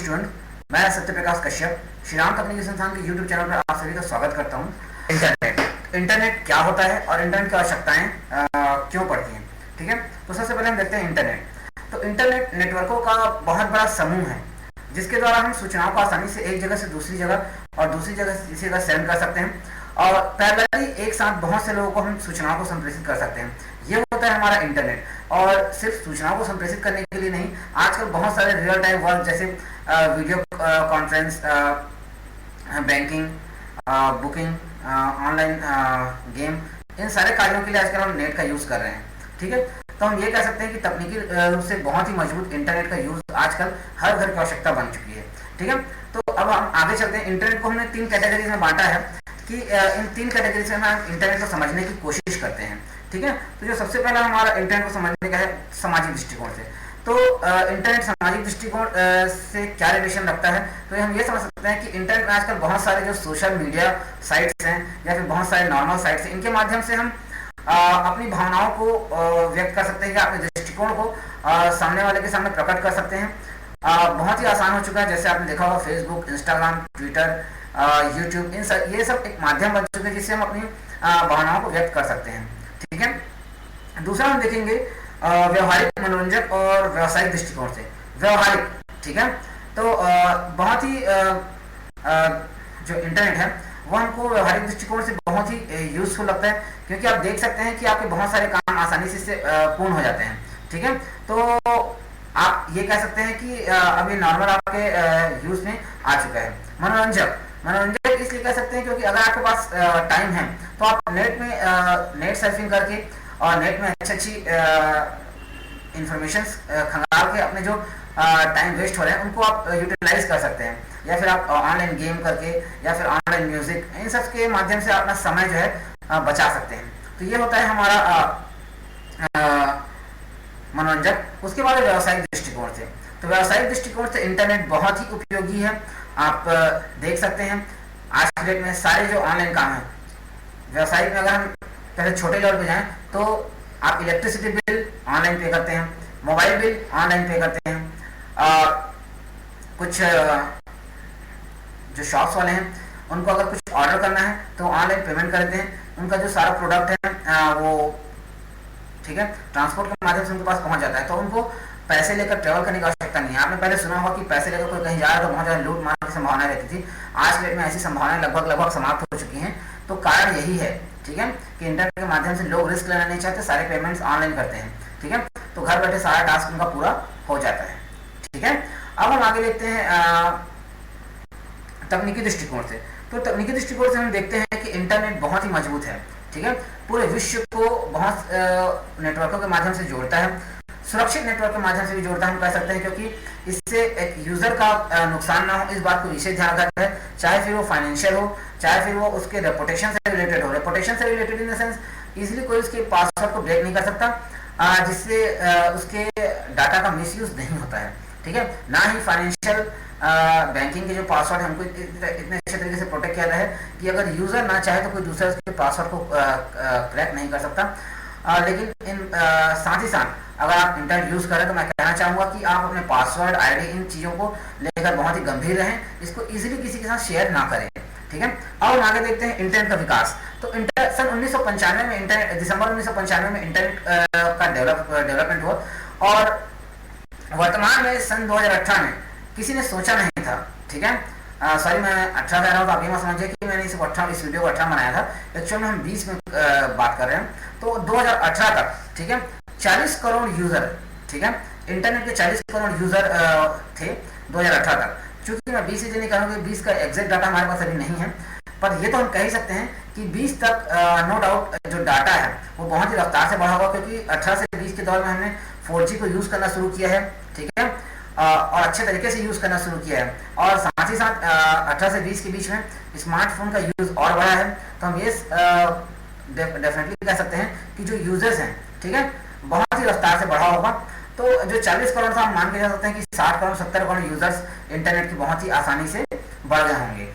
Student, मैं सत्यप्रकाश कश्यप श्री राम तकनीकी संस्थान के यूट्यूब चैनल पर आप सभी का स्वागत करता हूं। इंटरनेट क्या होता है और इंटरनेट की आवश्यकताएं क्यों पड़ती हैं। ठीक है, तो सबसे पहले हम देखते हैं इंटरनेट। तो इंटरनेट नेटवर्कों का बहुत बड़ा समूह है जिसके द्वारा हम सूचनाओं को आसानी से एक जगह से दूसरी जगह और दूसरी जगह से तीसरी जगह सेंड कर सकते हैं और पैरेलली एक साथ बहुत से लोगों को हम सूचनाओं को संप्रेषित कर सकते हैं। ये होता है हमारा इंटरनेट। और सिर्फ सूचनाओं को संप्रेषित करने के लिए नहीं, आजकल बहुत सारे रियल टाइम वर्क जैसे video conference, banking, booking, online game, इन सारे कार्यों के लिए आजकल हम नेट का यूज़ कर रहे हैं। ठीक है, तो हम ये कह सकते हैं कि तकनीकी रूप से बहुत ही मजबूत इंटरनेट का यूज़ आजकल हर घर की आवश्यकता बन चुकी है। ठीक है, तो अब हम आगे चलते हैं। इंटरनेट को हमने 3 कैटेगरीज में बांटा है कि इन 3 कैटेगरीज में हम इंटरनेट को समझने की कोशिश करते हैं। ठीक है, तो जो सबसे पहला हमारा इंटरनेट को समझने का है सामाजिक दृष्टिकोण से। तो इंटरनेट सामाजिक दृष्टिकोण से क्या रिलेशन रखता है, तो हम ये समझ सकते हैं कि इंटरनेट में आजकल बहुत सारे जो सोशल मीडिया साइट्स हैं या फिर बहुत सारे नॉर्मल साइट्स हैं, इनके माध्यम से हम अपनी भावनाओं को व्यक्त कर सकते हैं या अपने दृष्टिकोण को सामने वाले के सामने प्रकट कर सकते हैं। बहुत ही आसान हो चुका है, जैसे आपने देखा होगा फेसबुक, इंस्टाग्राम, ट्विटर, यूट्यूब, ये सब एक माध्यम बन चुके हैं जिससे हम अपनी भावनाओं को व्यक्त कर सकते हैं। ठीक है, दूसरा हम देखेंगे व्यवहारिक, मनोरंजक और व्यावसायिक दृष्टिकोण से। व्यवहारिक, ठीक है, तो बहुत ही जो इंटरनेट है वो हमको व्यवहारिक दृष्टिकोण से बहुत ही यूजफुल लगता है, क्योंकि आप देख सकते हैं कि आपके बहुत सारे काम आसानी से इससे पूर्ण हो जाते हैं। ठीक है, तो आप ये कह सकते हैं कि अभी नॉर्मल आपके यूज में आ चुका है। मनोरंजक इसलिए कह सकते हैं क्योंकि अगर आपके पास टाइम है तो आप नेट में नेट सर्फिंग करके और नेट में अच्छी इंफॉर्मेशन खंगाल के अपने जो टाइम वेस्ट हो रहे हैं उनको आप यूटिलाइज कर सकते हैं, या फिर आप ऑनलाइन गेम करके या फिर ऑनलाइन म्यूजिक, इन सब के माध्यम से अपना समय जो है बचा सकते हैं। तो ये होता है हमारा मनोरंजक। उसके बाद व्यावसायिक दृष्टिकोण से, तो व्यावसायिक दृष्टिकोण से इंटरनेट बहुत ही उपयोगी है। आप देख सकते हैं आज की डेट में सारे जो ऑनलाइन काम है, व्यवसायिक में अगर हम पहले छोटे लेवल पे जाएं तो आप इलेक्ट्रिसिटी बिल ऑनलाइन पे करते हैं, मोबाइल बिल ऑनलाइन पे करते हैं, कुछ जो शॉप्स वाले हैं उनको अगर कुछ ऑर्डर करना है तो ऑनलाइन पेमेंट करते हैं, उनका जो सारा प्रोडक्ट है वो, ठीक है, ट्रांसपोर्ट के माध्यम से उनके पास पहुंच जाता है, तो उनको पैसे लेकर ट्रेवल करने की आवश्यकता नहीं है। आपने पहले सुना होगा कि पैसे लेकर कोई कहीं जा रहा है तो बहुत ज़्यादा लूट मार की संभावना रहती थी। आज की डेट में ऐसी संभावनाएं लगभग समाप्त हो चुकी हैं। तो कारण यही है, ठीक है, कि इंटरनेट के माध्यम से लोग रिस्क लेना नहीं चाहते, सारे पेमेंट्स ऑनलाइन करते हैं। ठीक है, तो घर बैठे सारा टास्क उनका पूरा हो जाता है। ठीक है, अब हम आगे देखते हैं तकनीकी दृष्टिकोण से। तो तकनीकी दृष्टिकोण से हम देखते हैं कि इंटरनेट बहुत ही मजबूत है। ठीक है, पूरे विश्व को बहुत नेटवर्कों के माध्यम से जोड़ता है, सुरक्षित नेटवर्क के माध्यम से भी जोड़ता है हम कह सकते हैं, क्योंकि इससे एक यूजर का नुकसान ना हो, इस बात को विशेष ध्यान रखता है, चाहे फिर वो फाइनेंशियल हो, चाहे फिर वो उसके रेपुटेशन से रिलेटेड हो। रेपुटेशन से related in the sense easily कोई उसके पासवर्ड को ब्रेक नहीं कर सकता, जिससे उसके डाटा का मिसयूज नहीं होता है। ठीक है, ना ही फाइनेंशियल बैंकिंग के जो पासवर्ड है हमको इतने अच्छे तरीके से प्रोटेक्ट किया गया है कि अगर यूजर ना चाहे तो कोई दूसरा उसके पासवर्ड को क्रैक नहीं कर सकता। लेकिन साथ ही साथ अगर आप इंटरनेट यूज करें तो मैं कहना चाहूंगा कि आप अपने पासवर्ड, आईडी, इन चीजों को लेकर बहुत ही गंभीर रहें, इसको इजीली किसी के साथ शेयर ना करें। ठीक है, अब हम आगे देखते हैं इंटरनेट का विकास। तो सन 1995 में दिसंबर 1995 में इंटरनेट का डेवलपमेंट हुआ और वर्तमान में सन 2018 में किसी ने सोचा नहीं था। ठीक है, सॉरी मैं 18 कह रहा हूँ तो आप ये मत समझिए कि मैंने इस वीडियो को 18 बनाया था, एक्चुअल में हम 20 में बात कर रहे हैं। तो 2018 तक, ठीक है, 40 करोड़ यूजर, ठीक है, इंटरनेट के 40 करोड़ यूजर थे 2018 तक। चूंकि मैं 20 नहीं करूँगा, 20 का एग्जैक्ट डाटा हमारे पास अभी नहीं है, पर ये तो हम कह ही सकते हैं कि 20 तक नो डाउट जो डाटा है वो बहुत ही रफ्तार से बढ़ा होगा, क्योंकि 18 से 20 के दौर में हमने 4G को यूज करना शुरू किया है। ठीक है, और अच्छे तरीके से यूज करना शुरू किया है, और साथ ही साथ 18 से 20 के बीच में स्मार्टफोन का यूज और बढ़ा है। तो हम ये डेफिनेटली कह सकते हैं कि जो यूजर्स हैं, ठीक है, बहुत ही रफ्तार से बढ़ा होगा। तो जो 40 करोड़ था हम मान के जा सकते हैं कि 60 करोड़ 70 करोड़ यूजर्स इंटरनेट की बहुत ही आसानी से बढ़ गए होंगे।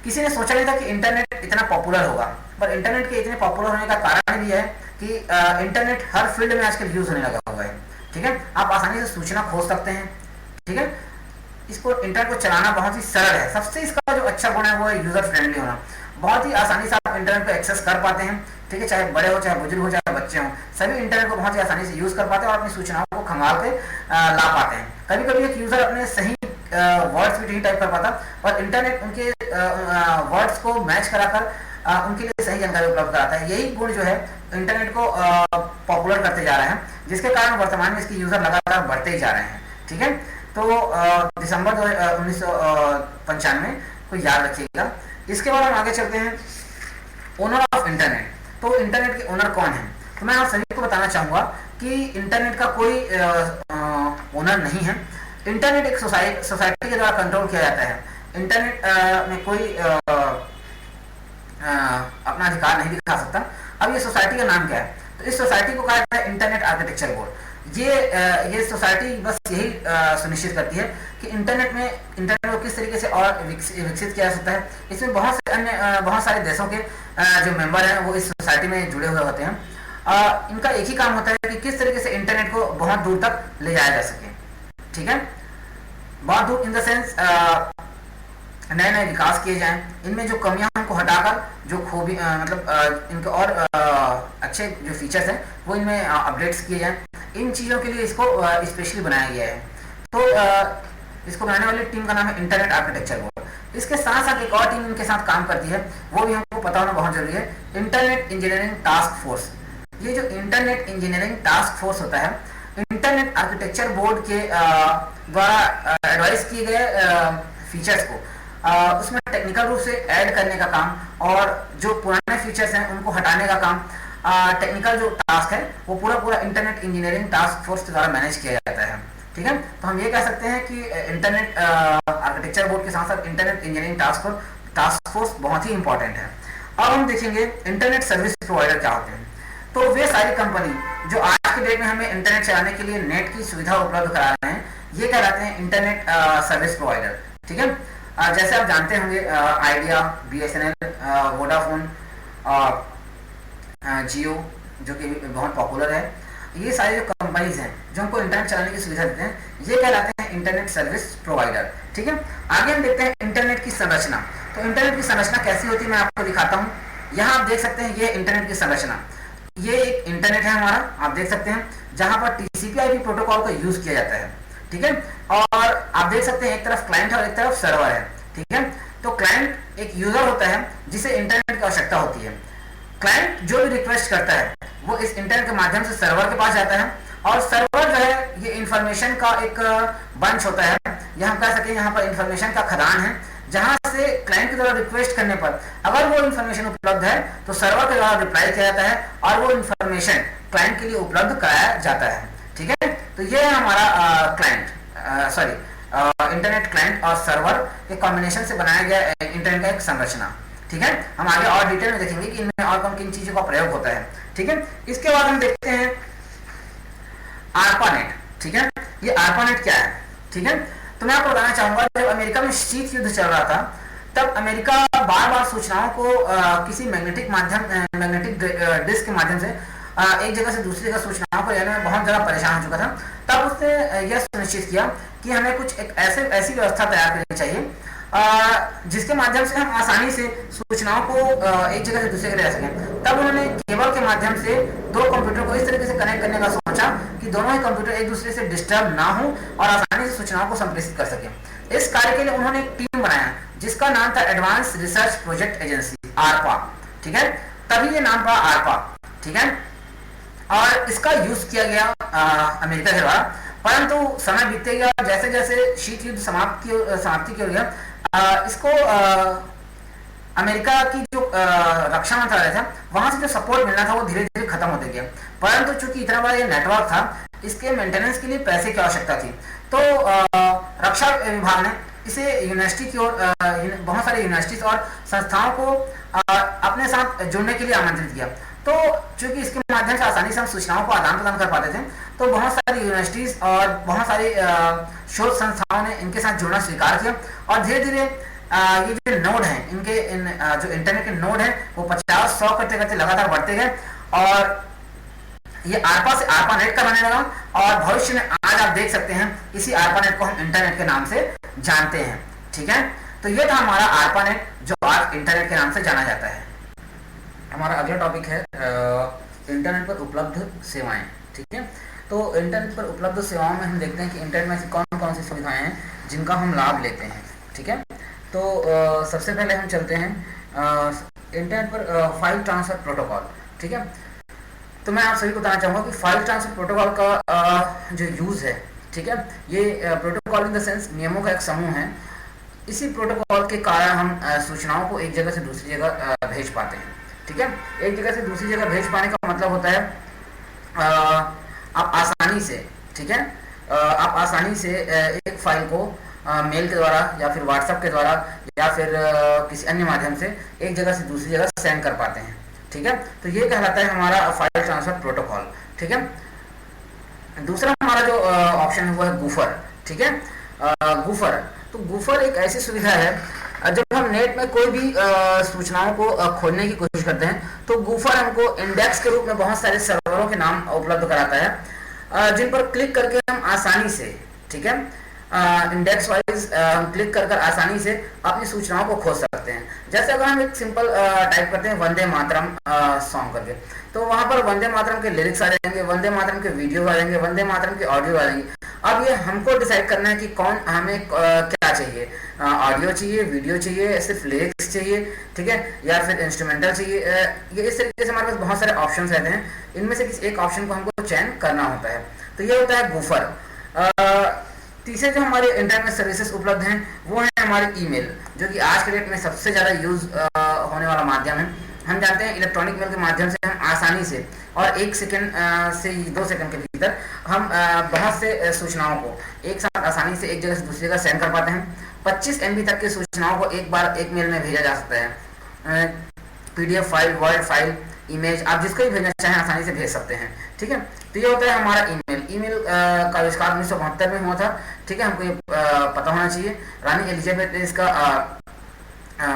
किसी ने सोचा नहीं था कि इंटरनेट इतना पॉपुलर होगा, पर इंटरनेट के इतने पॉपुलर होने का कारण भी है कि इंटरनेट हर फील्ड में आजकल यूज होने लगा हुआ है। ठीक है, आप आसानी से सूचना खोज सकते हैं। ठीक है, इसको इंटरनेट को चलाना बहुत ही सरल है। सबसे इसका जो अच्छा गुण है वो है यूजर फ्रेंडली होना। बहुत ही आसानी से आप इंटरनेट को एक्सेस कर पाते हैं, ठीक है, चाहे बड़े हो, चाहे बुजुर्ग हो, चाहे बच्चे हों, सभी इंटरनेट को बहुत ही आसानी से यूज कर पाते हैं और अपनी सूचनाओं को खंगाल के ला पाते हैं। कभी कभी एक यूजर अपने सही वर्ड्स भी नहीं टाइप कर पाता और इंटरनेट उनके वर्ड्स को मैच कराकर उनके लिए सही जानकारी उपलब्ध कराता है। यही गुण जो है इंटरनेट को पॉपुलर करते जा रहे हैं, जिसके कारण वर्तमान में इसके यूजर लगातार बढ़ते ही जा रहे हैं, ठीक है। तो दिसंबर 1995 को याद रखिएगा। इसके बाद हम आगे चलते हैं ओनर ऑफ इंटरनेट। तो इंटरनेट के ओनर कौन है? तो मैं आप सभी को बताना चाहूंगा कि इंटरनेट का कोई ओनर नहीं है। इंटरनेट एक सोसाइटी के द्वारा कंट्रोल किया जाता है। इंटरनेट में कोई अपना अधिकार नहीं दिखा सकता। अब ये सोसाइटी का नाम क्या है? तो इस सोसाइटी को कहा जाता है इंटरनेट आर्किटेक्चर बोर्ड। ये सोसाइटी बस यही सुनिश्चित करती है कि इंटरनेट को किस तरीके से और विकसित किया जा सकता है। इसमें बहुत सारे देशों के जो मेंबर हैं वो इस सोसाइटी में जुड़े हुए होते हैं। इनका एक ही काम होता है कि किस तरीके से इंटरनेट को बहुत दूर तक ले जाया जा सके, ठीक है। बहुत दूर इन द सेंस नए नए विकास किए जाएं, इनमें जो कमियां उनको हटाकर जो खूबी इनके और अच्छे जो फीचर्स हैं वो इनमें अपडेट्स किए जाएं। इन चीज़ों के लिए इसको स्पेशली बनाया गया है। तो इसको बनाने वाली टीम का नाम है इंटरनेट आर्किटेक्चर बोर्ड। इसके साथ साथ एक और टीम इनके साथ काम करती है, वो भी हमको पता होना बहुत जरूरी है, इंटरनेट इंजीनियरिंग टास्क फोर्स। ये जो इंटरनेट इंजीनियरिंग टास्क फोर्स होता है, इंटरनेट आर्किटेक्चर बोर्ड के द्वारा एडवाइस किए गए फीचर्स को उसमें टेक्निकल रूप से ऐड करने का काम और जो पुराने फीचर्स हैं उनको हटाने का काम, टेक्निकल जो टास्क है वो पूरा इंटरनेट इंजीनियरिंग टास्क फोर्स के द्वारा मैनेज किया जाता है, ठीक है। तो हम ये कह सकते हैं कि इंटरनेट आर्किटेक्चर बोर्ड के साथ साथ इंटरनेट इंजीनियरिंग टास्क फोर्स बहुत ही इंपॉर्टेंट है। अब हम देखेंगे इंटरनेट सर्विस प्रोवाइडर क्या होते हैं। तो वे सारी कंपनी जो आज के डेट में हमें इंटरनेट चलाने के लिए नेट की सुविधा उपलब्ध करा रहे हैं, ये कहलाते हैं इंटरनेट सर्विस प्रोवाइडर, ठीक है। जैसे आप जानते होंगे आइडिया, BSNL, वोडाफोन, जियो जो कि बहुत पॉपुलर है, ये सारी जो कंपनीज हैं जो हमको इंटरनेट चलाने की सुविधा देते हैं, ये कहलाते हैं इंटरनेट सर्विस प्रोवाइडर, ठीक है। आगे हम देखते हैं इंटरनेट की संरचना। तो इंटरनेट की संरचना कैसी होती है मैं आपको दिखाता हूँ। यहाँ आप देख सकते हैं ये इंटरनेट की संरचना। ये एक इंटरनेट है हमारा, आप देख सकते हैं, जहां पर TCP/IP प्रोटोकॉल का यूज किया जाता है, ठीक है। और आप देख सकते हैं एक तरफ क्लाइंट है और एक तरफ सर्वर है, ठीक है। तो क्लाइंट एक यूजर होता है जिसे इंटरनेट की आवश्यकता होती है। क्लाइंट जो भी रिक्वेस्ट करता है वो इस इंटरनेट के माध्यम से सर्वर के पास जाता है और सर्वर जो है ये इंफॉर्मेशन का एक बंच होता है, या हम कह सकें यहाँ पर इंफॉर्मेशन का खदान है, जहां से क्लाइंट के द्वारा रिक्वेस्ट करने पर अगर वो इंफॉर्मेशन उपलब्ध है तो सर्वर के द्वारा रिप्लाई किया जाता है और वो इंफॉर्मेशन क्लाइंट के लिए उपलब्ध कराया जाता है, ठीक है। तो ये है हमारा इंटरनेट क्लाइंट और सर्वर के कॉम्बिनेशन से बनाया गया इंटरनेट का एक संरचना, ठीक है। हम आगे और डिटेल में देखेंगे कि इनमें और कौन किन चीजों का प्रयोग होता है, ठीक है। इसके बाद हम देखते हैं ARPANET, ठीक है। ये ARPANET क्या है, ठीक है। तो मैं आपको बताना चाहूंगा, जब अमेरिका में शीत युद्ध चल रहा था तब अमेरिका बार बार सूचनाओं को किसी मैग्नेटिक डिस्क के माध्यम से एक जगह से दूसरी जगह सूचनाओं को लेने में बहुत ज़्यादा परेशान हो चुका था। तब उसने यह सुनिश्चित किया कि हमें कुछ एक ऐसी व्यवस्था तैयार करनी चाहिए जिसके माध्यम से हम आसानी से सूचनाओं को एक जगह से दूसरी जगह ले सकें। तब उन्होंने केबल के माध्यम से दो कंप्यूटर को इस तरीके से कनेक्ट करने का सोचा कि दोनों ही कंप्यूटर एक दूसरे से डिस्टर्ब ना हो और आसानी से सूचनाओं को संप्रेषित कर सकें। इस कार्य के लिए उन्होंने एक टीम बनाया जिसका नाम था advance research project agency, ARPA, ठीक है। तभी ये नाम पड़ा ARPA, ठीक है। और इसका यूज किया गया अमेरिका के द्वारा, परंतु समय बीतते गया, जैसे जैसे शीत युद्ध समाप्ति की ओर गया, इसको अमेरिका की जो रक्षा मंत्रालय था वहां से जो सपोर्ट मिलना था वो धीरे धीरे खत्म होते गया। परंतु चूंकि इतना बड़ा ये नेटवर्क था, इसके मेंटेनेंस के लिए पैसे की आवश्यकता थी, तो रक्षा विभाग ने इसे यूनिवर्सिटी की ओर बहुत सारे यूनिवर्सिटीज और संस्थाओं को अपने साथ जुड़ने के लिए आमंत्रित किया। तो चूंकि इसके माध्यम से आसानी से हम सूचनाओं को आदान प्रदान कर पाते थे, तो बहुत सारी यूनिवर्सिटीज और बहुत सारी शोध संस्थाओं ने इनके साथ जुड़ना स्वीकार किया और धीरे धीरे ये जो नोड है जो इंटरनेट के नोड है वो 50-100 करते करते लगातार बढ़ते गए और ये आरपा से आरपानेट का बनने लगा, और भविष्य में आज आप देख सकते हैं इसी आरपानेट को हम इंटरनेट के नाम से जानते हैं। ठीक है, तो ये था हमारा आरपानेट जो आज इंटरनेट के नाम से जाना जाता है। हमारा अगला टॉपिक है इंटरनेट पर उपलब्ध सेवाएं। ठीक है, तो इंटरनेट पर उपलब्ध सेवाओं में हम देखते हैं कि इंटरनेट में ऐसी कौन कौन सी सुविधाएं हैं जिनका हम लाभ लेते हैं। ठीक है, तो सबसे पहले हम चलते हैं इंटरनेट पर फाइल ट्रांसफर प्रोटोकॉल। ठीक है, तो मैं आप सभी को बताना चाहूँगा कि फाइल ट्रांसफर प्रोटोकॉल का जो यूज़ है, ठीक है, ये प्रोटोकॉल इन द सेंस नियमों का एक समूह है। इसी प्रोटोकॉल के कारण हम सूचनाओं को एक जगह से दूसरी जगह भेज पाते हैं। ठीक है, एक जगह से दूसरी जगह भेज पाने का मतलब होता है आप आसानी से, ठीक है, आप आसानी से एक फाइल को मेल के द्वारा या फिर व्हाट्सएप के द्वारा या फिर किसी अन्य माध्यम से एक जगह से दूसरी जगह सेंड कर पाते हैं। ठीक है, तो ये कहलाता है हमारा फाइल ट्रांसफर प्रोटोकॉल। ठीक है, दूसरा हमारा जो ऑप्शन है वो है गूफर। ठीक है, गूफर, तो गूफर एक ऐसी सुविधा है जब हम नेट में कोई भी सूचनाओं को खोजने की कोशिश करते हैं तो गूफर हमको इंडेक्स के रूप में बहुत सारे सर्वरों के नाम उपलब्ध कराता है जिन पर क्लिक करके हम आसानी से, ठीक है, इंडेक्स वाइज हम क्लिक कर आसानी से अपनी सूचनाओं को खोज सकते हैं। जैसे अगर हम एक सिंपल टाइप करते हैं वंदे मातरम सॉन्ग करके, तो वहां पर वंदे मातरम के लिरिक्स आ जाएंगे, वंदे मातरम के वीडियो आ जाएंगे, वंदे मातरम के ऑडियो आ जाएंगे। अब ये हमको डिसाइड करना है कि कौन हमें क्या चाहिए, ऑडियो चाहिए, वीडियो चाहिए, सिर्फ लिरिक्स चाहिए, ठीक है, या फिर इंस्ट्रूमेंटल चाहिए। ये इस तरीके से हमारे पास बहुत सारे ऑप्शंस रहते हैं, इनमें से किसी एक ऑप्शन को हमको चयन करना होता है। तो ये होता है गूफर। तीसरे जो हमारे इंटरनेट में सर्विसेज उपलब्ध हैं वो है हमारे ईमेल, जो कि आज के डेट में सबसे ज़्यादा यूज होने वाला माध्यम है। हम जानते हैं इलेक्ट्रॉनिक मेल के माध्यम से हम आसानी से और 1 सेकंड से 2 सेकंड के भीतर हम बहुत से सूचनाओं को एक साथ आसानी से एक जगह से दूसरी जगह सेंड कर पाते हैं। 25 MB तक की सूचनाओं को एक बार एक मेल में भेजा जा सकता है। PDF file, word file, image, आप जिसको भी भेजना चाहें आसानी से भेज सकते हैं। ठीक है, तो ये होता है हमारा ईमेल। ईमेल का आविष्कार 1972 में हुआ था। ठीक है, हमको ये पता होना चाहिए। रानी एलिजाबेथ ने इसका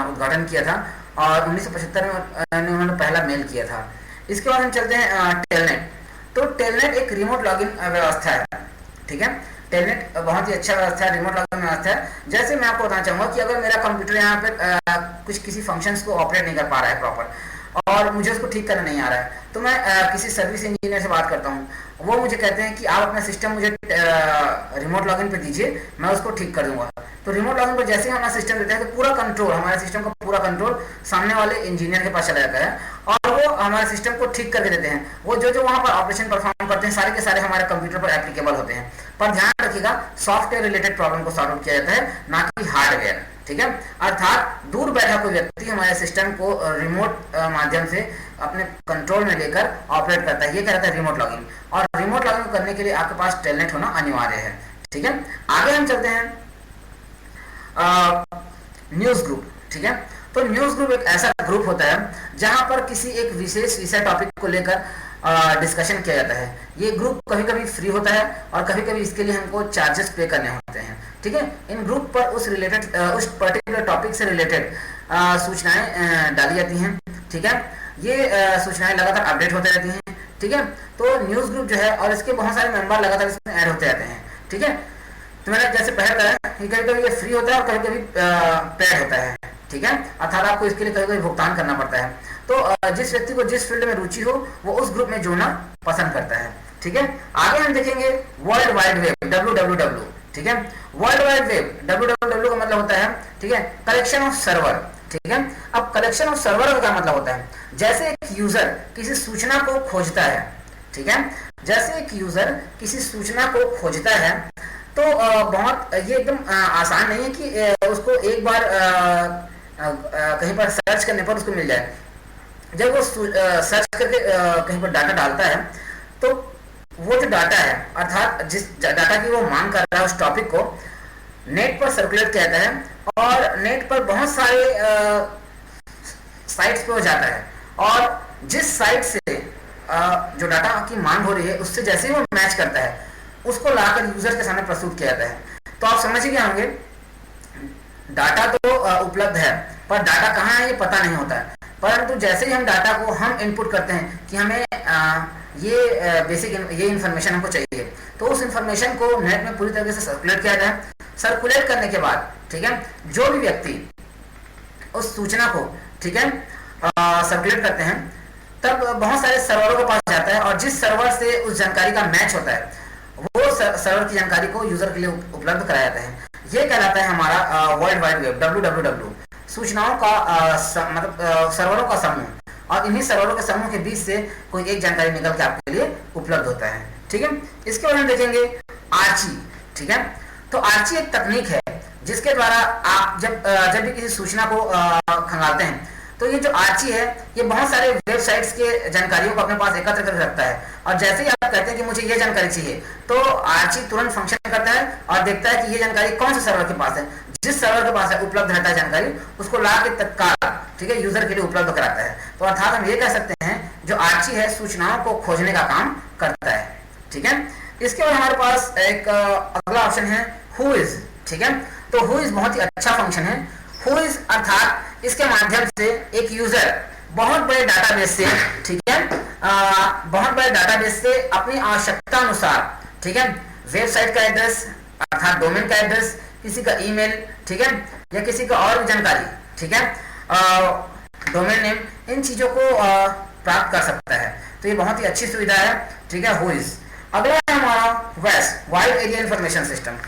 उद्घाटन किया था और 1975 में उन्होंने पहला मेल किया था। इसके बाद हम चलते हैं टेलनेट। तो टेलनेट एक रिमोट लॉगिन व्यवस्था है। ठीक है, टेलनेट बहुत ही अच्छा व्यवस्था है, रिमोट लॉगिन व्यवस्था है। जैसे मैं आपको बताना चाहूँगा कि अगर मेरा कंप्यूटर यहाँ पे कुछ किसी फंक्शंस को ऑपरेट नहीं कर पा रहा है प्रॉपर और मुझे उसको ठीक करना नहीं आ रहा है, तो मैं किसी सर्विस इंजीनियर से बात करता हूँ। वो मुझे कहते हैं कि आप अपना सिस्टम मुझे रिमोट लॉगिन पे दीजिए, मैं उसको ठीक कर दूंगा। तो रिमोट लॉगिन पर जैसे ही हमारा सिस्टम देता है तो पूरा कंट्रोल, हमारे सिस्टम का पूरा कंट्रोल सामने वाले इंजीनियर के पास चला जाता है और वो हमारे सिस्टम को ठीक करके देते हैं। वो जो वहाँ पर ऑपरेशन परफॉर्म करते हैं सारे के सारे हमारे कंप्यूटर पर एप्लीकेबल होते हैं। पर ध्यान रखिएगा, सॉफ्टवेयर रिलेटेड प्रॉब्लम को सॉल्व किया जाता है, ना कि हार्डवेयर। ठीक है, अर्थात दूर बैठा कोई व्यक्ति हमारे सिस्टम को रिमोट माध्यम से अपने कंट्रोल में लेकर ऑपरेट करता है, ये कहता है रिमोट लॉगिन। और रिमोट लॉगिन करने के लिए आपके पास टेलनेट होना अनिवार्य है। ठीक है, आगे हम चलते हैं न्यूज ग्रुप। ठीक है, तो न्यूज ग्रुप एक ऐसा ग्रुप होता है जहां पर किसी एक विशेष विषय टॉपिक को लेकर डिस्कशन किया जाता है। ये ग्रुप कभी कभी फ्री होता है और कभी कभी इसके लिए हमको चार्जेस पे करने होते हैं। ठीक है, इन ग्रुप पर उस पर्टिकुलर टॉपिक से रिलेटेड सूचनाएं डाली जाती हैं। ठीक है, ये सूचनाएं लगातार अपडेट होते रहती हैं। ठीक है, तो न्यूज ग्रुप जो है और इसके बहुत सारे मेंबर लगातार इसमें ऐड होते रहते हैं। ठीक है, तो मैंने जैसे पहले बताया कि कभी कभी ये फ्री होता है और कभी कभी पेड होता है। ठीक है, अर्थात आपको इसके लिए कभी कभी भुगतान करना पड़ता है। तो जिस व्यक्ति को जिस फील्ड में रुचि हो वो उस ग्रुप में जुड़ना पसंद करता है। ठीक है, आगे हम देखेंगे वर्ल्ड वाइड वेब, WWW। ठीक है, वर्ल्ड वाइड वेब, WWW का मतलब होता है, ठीक है, कलेक्शन ऑफ सर्वर। ठीक है, अब कलेक्शन ऑफ सर्वर का क्या मतलब होता है? जैसे एक यूजर किसी सूचना को खोजता है, ठीक है, जैसे एक यूजर किसी सूचना को खोजता है तो बहुत ये एकदम आसान नहीं है कि उसको एक बार कहीं पर सर्च करने पर उसको मिल जाए। जब वो सर्च करके कहीं पर डाटा डालता है तो वो जो डाटा है, अर्थात जिस डाटा की वो मांग कर रहा है उस टॉपिक को नेट पर सर्कुलेट किया जाता है और नेट पर बहुत सारे साइट्स पे हो जाता है और जिस साइट से जो डाटा की मांग हो रही है उससे जैसे ही वो मैच करता है उसको लाकर यूजर के सामने प्रस्तुत किया जाता है। तो आप समझ गए होंगे, डाटा तो उपलब्ध है पर डाटा कहाँ है ये पता नहीं होता है। परंतु जैसे ही हम डाटा को हम इनपुट करते हैं कि हमें ये बेसिक ये इन्फॉर्मेशन हमको चाहिए। तो उस इन्फॉर्मेशन को नेट में पूरी तरीके से सर्कुलेट किया जाए। सर्कुलेट करने के बाद ठीक है, जो भी व्यक्ति उस सूचना को ठीक है सर्कुलेट करते हैं, तब बहुत सारे सर्वरों के पास जाता है और जिस सर्वर से उस जानकारी का मैच होता है वो सर्वर की जानकारी को यूजर के लिए उपलब्ध कराया जाता है। ये कहलाता है हमारा वर्ल्ड वाइड वेब, WWW, सूचनाओं का मतलब सर्वरों का समूह। और इन्हीं सर्वरों के समूह के बीच से कोई एक जानकारी निकल के आपके लिए उपलब्ध होता है। ठीक है, इसके बाद हम देखेंगे आर्ची। ठीक है, तो आर्ची एक तकनीक है जिसके द्वारा आप जब भी किसी सूचना को खंगालते हैं, तो ये जो आर्ची है ये बहुत सारे वेबसाइट्स के जानकारियों को अपने पास एकत्र कर रखता है। और जैसे ही आप कहते हैं कि मुझे ये जानकारी चाहिए, तो आर्ची तुरंत फंक्शन करता है और देखता है कि ये जानकारी कौन से सर्वर के पास है। जिस सर्वर के पास है उपलब्ध रहता है जानकारी, उसको ला के तत्काल ठीक है यूजर के लिए उपलब्ध कराता है। तो अर्थात हम ये कह सकते हैं जो आर्ची है सूचनाओं को खोजने का काम करता है। ठीक है, इसके बाद हमारे पास एक अगला ऑप्शन है हु इज। ठीक है, तो हु इज बहुत ही अच्छा फंक्शन है। हु इज अर्थात इसके माध्यम से एक यूजर बहुत बड़े डाटाबेस से ठीक है बहुत बड़े डाटाबेस से अपनी आवश्यकता अनुसार ठीक है वेबसाइट का एड्रेस अर्थात डोमेन का एड्रेस, किसी का ईमेल ठीक है या किसी का और भी जानकारी ठीक है डोमेन नेम, इन चीजों को प्राप्त कर सकता है। तो ये बहुत ही अच्छी सुविधा है। ठीक है, हु इज। अगला है हमारा वैस, wide area information system.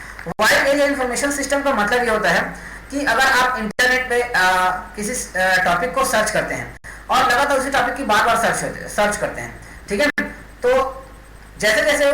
Wide area information system का मतलब ये होता है कि अगर आप इंटरनेट पे किसी टॉपिक को सर्च करते हैं और लगातार उसी टॉपिक की बार बार सर्च करते हैं, ठीक है, तो जैसे जैसे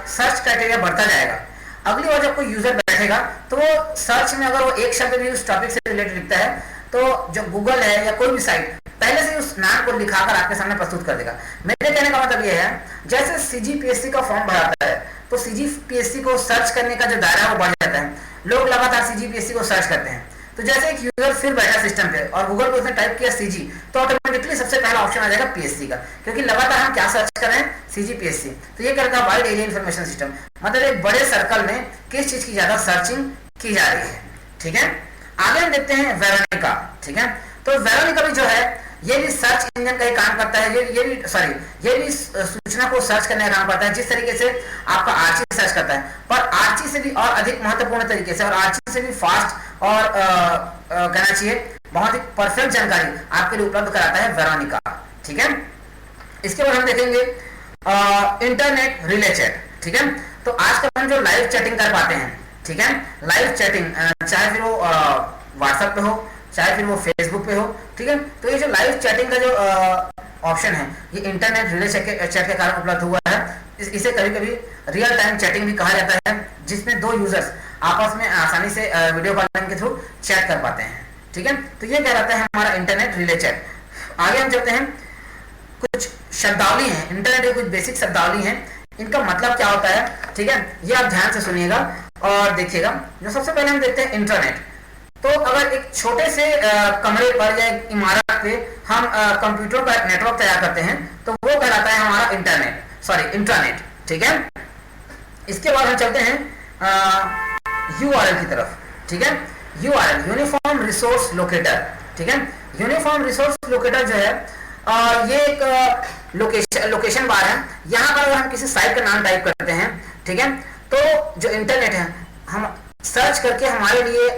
सर्च क्राइटेरिया बढ़ता जाएगा, अगली बार जब कोई यूजर बैठेगा तो वो सर्च में अगर वो एक शब्द भी उस टॉपिक से रिलेटेड लिखता है, तो जो गूगल है या कोई भी साइट पहले से उस नाम को लिखाकर आपके सामने प्रस्तुत कर देगा। मेरे कहने का मतलब ये है, जैसे सीजीपीएससी का फॉर्म भराता है तो सीजीपीएससी को सर्च करने का जो दायरा है वो बढ़ जाता है। लोग लगातार सीजीपीएससी को सर्च करते हैं, तो जैसे एक यूजर फिर बैठा सिस्टम पे और गूगल पे उसने टाइप किया सीजी, तो ऑटोमेटिकली सबसे पहला ऑप्शन आ जाएगा पीएससी का, क्योंकि लगातार हम क्या सर्च कर रहे हैं, सीजीपीएससी। तो ये करता है वाइड एरिया इंफॉर्मेशन सिस्टम, मतलब एक बड़े सर्कल में किस चीज की ज्यादा सर्चिंग की जा रही है। ठीक है, आगे हम देखते हैं वेरोनिका। ठीक है, तो वेरोनिका भी जो है ये भी सर्च इंजन का ही काम करता है। ये भी सूचना को सर्च करने का काम करता है, जिस तरीके से आपका आर्ची सर्च करता है, पर आर्ची से भी और अधिक महत्वपूर्ण तरीके से और आर्ची से भी फास्ट और कहना चाहिए बहुत ही परफेक्ट जानकारी आपके लिए उपलब्ध कराता है वेरोनिका। ठीक है, इसके बाद हम देखेंगे इंटरनेट रिले चैट। ठीक है, तो आजकल हम जो लाइव चैटिंग कर पाते हैं, ठीक है, लाइव चैटिंग चाहे फिर वो व्हाट्सएप पे हो चाहे फिर वो फेसबुक पे हो, ठीक है, तो ये जो लाइव चैटिंग का जो ऑप्शन है ये इंटरनेट रिले चैट के कारण उपलब्ध हुआ है। इसे कभी कभी रियल टाइम चैटिंग भी कहा जाता है, जिसमें दो यूजर्स आपस में आसानी से वीडियो कॉलिंग के थ्रू चैट कर पाते हैं। ठीक है, तो ये कहलाता है हमारा इंटरनेट रिले चैट। आगे हम चलते हैं, कुछ शब्दावली है, इंटरनेट की कुछ बेसिक शब्दावली है, इनका मतलब क्या होता है। ठीक है, ये आप ध्यान से सुनिएगा और देखिएगा। जो सबसे पहले हम देखते हैं इंटरनेट। तो अगर एक छोटे से कमरे पर या एक इमारत पे हम कंप्यूटर का नेटवर्क तैयार करते हैं, तो वो कहलाता है हमारा इंटरनेट। ठीक है, इसके बाद हम चलते हैं यूआरएल की तरफ। ठीक है, यूआरएल यूनिफॉर्म रिसोर्स लोकेटर। ठीक है, यूनिफॉर्म रिसोर्स लोकेटर जो है ये एक लोकेशन बार है। यहाँ पर अगर हम किसी साइट का नाम टाइप करते हैं, ठीक है, तो जो इंटरनेट है हम सर्च करके हमारे लिए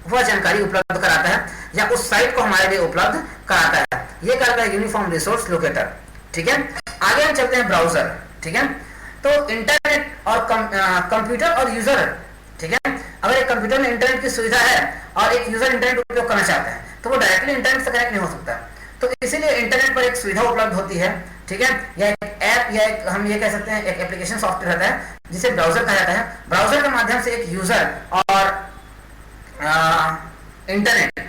वह जानकारी उपलब्ध कराता है या उस साइट को हमारे लिए उपलब्ध कराता है। ये करता है यूनिफॉर्म रिसोर्स लोकेटर। ठीक है, आगे हम चलते हैं ब्राउजर। ठीक है, तो इंटरनेट और कंप्यूटर और यूजर, ठीक है, अगर एक कंप्यूटर में इंटरनेट की सुविधा है और एक यूजर इंटरनेट उपयोग करना चाहता है, तो वो डायरेक्टली इंटरनेट से कनेक्ट नहीं हो सकता। तो इसीलिए इंटरनेट पर एक सुविधा उपलब्ध होती है। ठीक है, या एक ऐप या एक हम ये कह सकते हैं एक एप्लीकेशन सॉफ्टवेयर रहता है जिसे ब्राउजर कहा जाता है। ब्राउजर के माध्यम से एक यूजर और इंटरनेट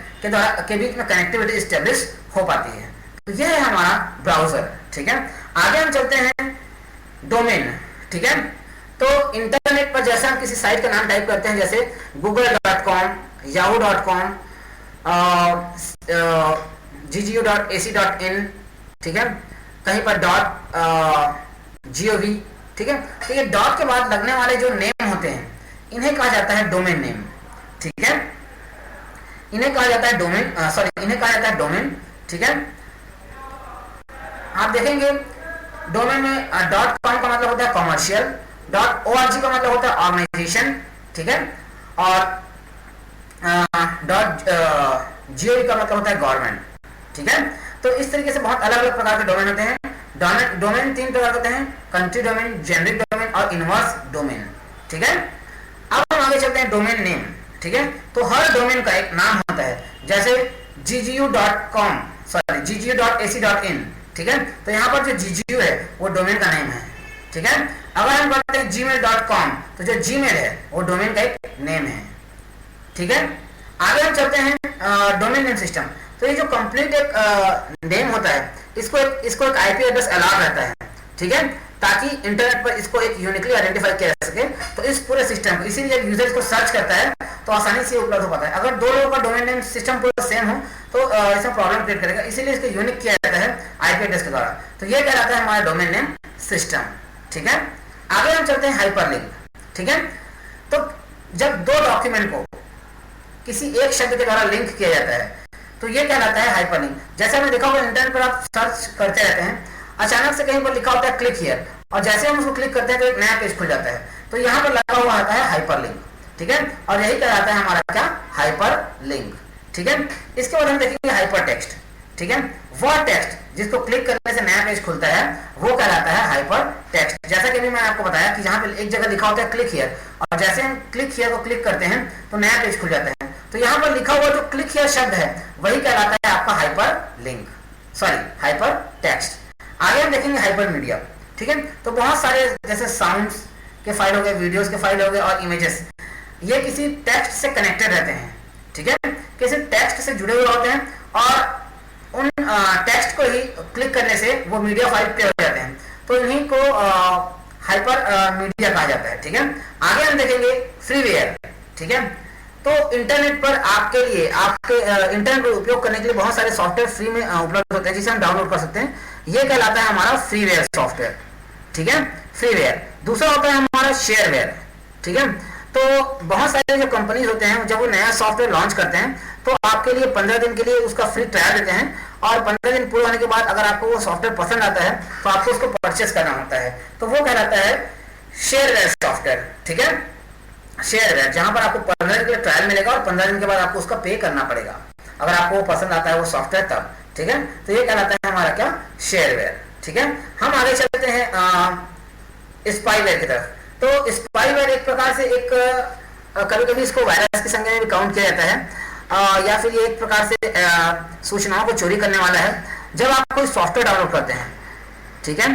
के बीच में कनेक्टिविटी स्टेब्लिश हो पाती है। तो यह है हमारा ब्राउजर। ठीक है, आगे हम चलते हैं डोमेन। ठीक है, तो इंटरनेट पर जैसे हम किसी साइट का नाम टाइप करते हैं, जैसे google.com, yahoo.com, ggu.ac.in, ठीक है, कहीं पर .gov, ठीक है, तो ये डॉट के बाद लगने वाले जो नेम होते हैं इन्हें कहा जाता है डोमेन नेम। ठीक है, इन्हें कहा जाता है डोमेन। ठीक है, आप देखेंगे डोमेन में .com का मतलब होता है कॉमर्शियल, .org का मतलब होता है ऑर्गेनाइजेशन, ठीक है, और .gov का मतलब होता है गवर्नमेंट, ठीक है। तो इस तरीके से बहुत अलग अलग प्रकार के डोमेन होते हैं। डोमेन 3 प्रकार होते हैं, कंट्री डोमेन, जेनरिक डोमेन और इनवर्स डोमेन, ठीक है। अब हम आगे चलते हैं डोमेन नेम, ठीक है। तो हर डोमेन का एक नाम होता है, जैसे ggu.com सॉरी ggu.ac.in, ठीक है। तो यहाँ पर जो ggu है वो डोमेन का नेम है, ठीक है। अगर हम करते हैं gmail.com तो जो जीमेल है वो डोमेन का एक नेम है, ठीक है। आगे हम चलते हैं डोमेन नेम सिस्टम। तो ये जो कंप्लीट एक नेम होता है, इसको एक आईपी एड्रेस अलाउ रहता है, ठीक है, ताकि इंटरनेट पर इसको एक यूनिकली आइडेंटिफाई किया जा सके। तो इस पूरे सिस्टम को, इसीलिए जब यूजर इसको सर्च करता है तो आसानी से उपलब्ध हो पाता है। अगर दो लोगों का डोमेन नेम सिस्टम पूरा सेम हो तो इसमें प्रॉब्लम क्रिएट करेगा, इसीलिए इसको यूनिक किया जाता है आईपी एड्रेस के द्वारा। तो ये कहलाता है हमारा डोमेन नेम सिस्टम, ठीक है। आगे हम चलते हैं हाइपरलिंक, ठीक है। तो जब दो डॉक्यूमेंट को किसी एक शब्द के द्वारा लिंक किया जाता है तो ये कहलाता है हाइपरलिंक। जैसे हमने देखा होगा इंटरनेट पर आप सर्च करते रहते हैं, अचानक से कहीं पर लिखा होता है क्लिक हियर, और जैसे हम उसको क्लिक करते हैं तो एक नया पेज खुल जाता है। तो यहाँ पर लगा हुआ आता है हाइपरलिंक, ठीक है, और यही कहलाता है हमारा क्या, हाइपरलिंक, ठीक है। इसके बाद हम देखेंगे हाइपर टेक्स्ट, ठीक है। वह टेक्स्ट जिसको क्लिक करने से नया पेज खुलता है वो कहलाता है हाइपर टेक्स्ट। जैसा कि अभी मैंने आपको बताया कि जहाँ पे एक जगह लिखा होता है क्लिक हियर, और जैसे हम क्लिक हियर को क्लिक करते हैं तो नया पेज खुल जाता है। तो यहाँ पर लिखा हुआ जो क्लिक हियर शब्द है वही कहलाता है आपका hyper link, sorry hyper text. आगे हम देखेंगे हाइपर मीडिया, ठीक है। तो बहुत सारे जैसे साउंड्स के फाइल हो गए, वीडियोस के फाइल हो गए और इमेजेस, ये किसी टेक्स्ट से कनेक्टेड रहते हैं, ठीक है, किसी टेक्स्ट से जुड़े हुए होते हैं और उन टेक्स्ट को ही क्लिक करने से वो मीडिया फाइल प्ले हो जाते हैं। तो इन्हीं को हाइपर मीडिया कहा जाता है, ठीक है। आगे हम देखेंगे फ्रीवेयर, ठीक है। तो इंटरनेट पर आपके लिए आपके इंटरनेट का उपयोग करने के लिए बहुत सारे सॉफ्टवेयर फ्री में उपलब्ध होते हैं जिसे हम डाउनलोड कर सकते हैं। ये कहलाता है हमारा फ्रीवेयर सॉफ्टवेयर, ठीक है, फ्रीवेयर। दूसरा होता है हमारा शेयरवेयर, ठीक है। तो बहुत सारे जो कंपनीज होते हैं जब वो नया सॉफ्टवेयर लॉन्च करते हैं तो आपके लिए 15 दिन के लिए उसका फ्री ट्रायल देते हैं, और 15 दिन पूरे होने के बाद अगर आपको वो सॉफ्टवेयर पसंद आता है तो आपको उसको परचेस करना होता है। तो वो कहलाता है शेयरवेयर सॉफ्टवेयर, ठीक है, शेयरवेयर, जहां पर आपको 15 दिन के लिए ट्रायल मिलेगा और 15 दिन के बाद आपको उसका पे करना पड़ेगा अगर आपको वो पसंद आता है वो सॉफ्टवेयर तब, ठीक है। तो ये कहलाता है हमारा क्या, शेयरवेयर, ठीक है। हम आगे चलते हैं स्पाईवेयर की तरफ। तो स्पाईवेयर एक प्रकार से एक कभी कभी इसको वायरस के संज्ञा में भी काउंट किया जाता है, या फिर ये एक प्रकार से सूचनाओं को चोरी करने वाला है। जब आप कोई सॉफ्टवेयर डाउनलोड करते हैं, ठीक है,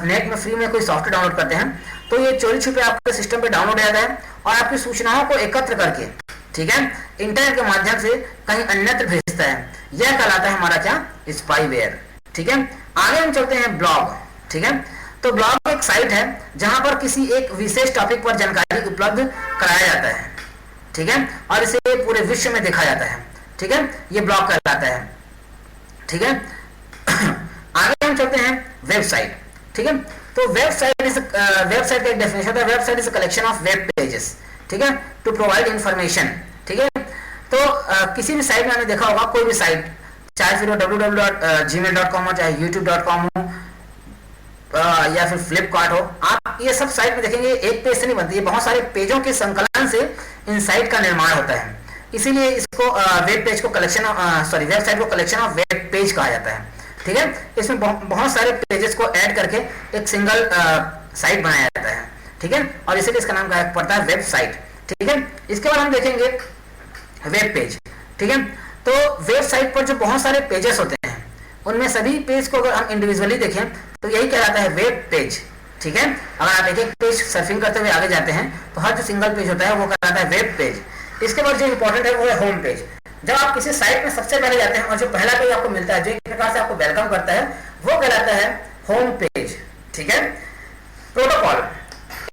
नेट में फ्री में कोई सॉफ्टवेयर डाउनलोड करते हैं तो ये चोरी छुपे आपके सिस्टम पे डाउनलोड हो जाता है और आपकी सूचनाओं को एकत्र करके, ठीक है, इंटरनेट के माध्यम से कहीं अन्यत्र भेजता है। यह कहलाता है हमारा क्या, स्पाईवेयर, ठीक है। आगे हम चलते हैं ब्लॉग, ठीक है। तो ब्लॉग एक साइट है जहां पर किसी एक विशेष टॉपिक पर जानकारी उपलब्ध कराया जाता है, ठीक है, और इसे पूरे विश्व में देखा जाता है, ठीक है, ये ब्लॉग कहलाता है, ठीक है। आगे हम चलते हैं वेबसाइट, ठीक है। तो वेबसाइट का एक डेफिनेशन होता है, website is a collection of web pages, ठीक है, टू प्रोवाइड इंफॉर्मेशन, ठीक है। तो किसी भी साइट में आपने देखा होगा, कोई भी साइट, चाहे फिर वो www.gmail.com हो, चाहे youtube.com हो, या फिर फ्लिपकार्ट हो, आप ये सब साइट में देखेंगे एक पेज से नहीं बनती है, बहुत सारे पेजों के संकलन से इन साइट का निर्माण होता है। इसीलिए इसको वेब पेज को कलेक्शन सॉरी वेबसाइट को कलेक्शन ऑफ वेब पेज कहा जाता है, ठीक है। इसमें बहुत सारे पेजेस को ऐड करके एक सिंगल साइट बनाया जाता है, ठीक है, और इसीलिए इसका नाम पड़ता है वेबसाइट, ठीक है। इसके बाद हम देखेंगे वेब पेज, ठीक है। तो वेबसाइट पर जो बहुत सारे पेजेस होते हैं उनमें सभी पेज को अगर हम इंडिविजुअली देखें तो यही कहलाता है वेब पेज, ठीक है। अगर आप एक पेज सर्फिंग करते हुए आगे जाते हैं तो हर जो सिंगल पेज होता है वो कहलाता है वेब पेज। इसके बाद जो इंपॉर्टेंट है वो है होम पेज। जब आप किसी साइट में सबसे पहले जाते हैं और जो पहला पेज आपको मिलता है जो एक प्रकार से आपको वेलकम करता है वो कहलाता है होम पेज, ठीक है। प्रोटोकॉल,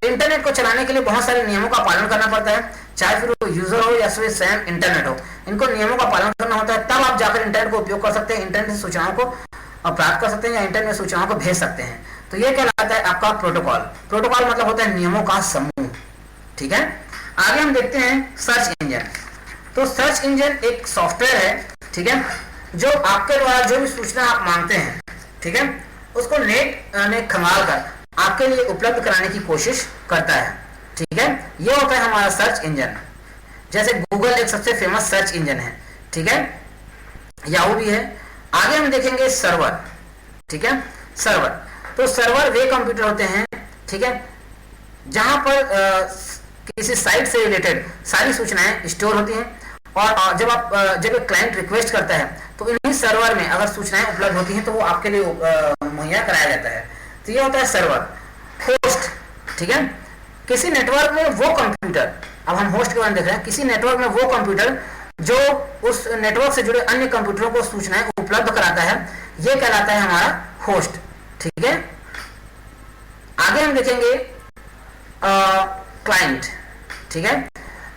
इंटरनेट को चलाने के लिए बहुत सारे नियमों का पालन करना पड़ता है, चाहे फिर वो यूजर हो या फिर स्वयं इंटरनेट हो, इनको नियमों का पालन करना होता है, तब आप जाकर इंटरनेट को उपयोग कर सकते हैं, इंटरनेट से सूचनाओं को प्राप्त कर सकते हैं या इंटरनेट से सूचनाओं को भेज सकते हैं। तो ये कहलाता है आपका प्रोटोकॉल। प्रोटोकॉल मतलब होता है नियमों का समूह, ठीक है। आगे हम देखते हैं सर्च इंजन। तो सर्च इंजन एक सॉफ्टवेयर है, ठीक है, जो आपके द्वारा जो भी सूचना आप मांगते हैं ठीक है, उसको नेट में खंगाल कर आपके लिए उपलब्ध कराने की कोशिश करता है। ठीक है, ये होता है हमारा सर्च इंजन। जैसे गूगल एक सबसे फेमस सर्च इंजन है, ठीक है, याहू भी है। आगे हम देखेंगे सर्वर। ठीक है, सर्वर, तो सर्वर वे कंप्यूटर होते हैं, ठीक है, जहां पर किसी साइट से रिलेटेड सारी सूचनाएं स्टोर होती हैं, और जब एक क्लाइंट रिक्वेस्ट करता है तो इन्हीं सर्वर में अगर सूचनाएं उपलब्ध होती हैं तो वो आपके लिए मुहैया कराया जाता है। तो ये होता है सर्वर। होस्ट, ठीक है, किसी नेटवर्क में वो कंप्यूटर, अब हम होस्ट के बारे में देख रहे हैं, किसी नेटवर्क में वो कंप्यूटर जो उस नेटवर्क से जुड़े अन्य कंप्यूटरों को सूचनाएं उपलब्ध कराता है, ये कहलाता है हमारा होस्ट। ठीक है, आगे हम देखेंगे क्लाइंट। ठीक है,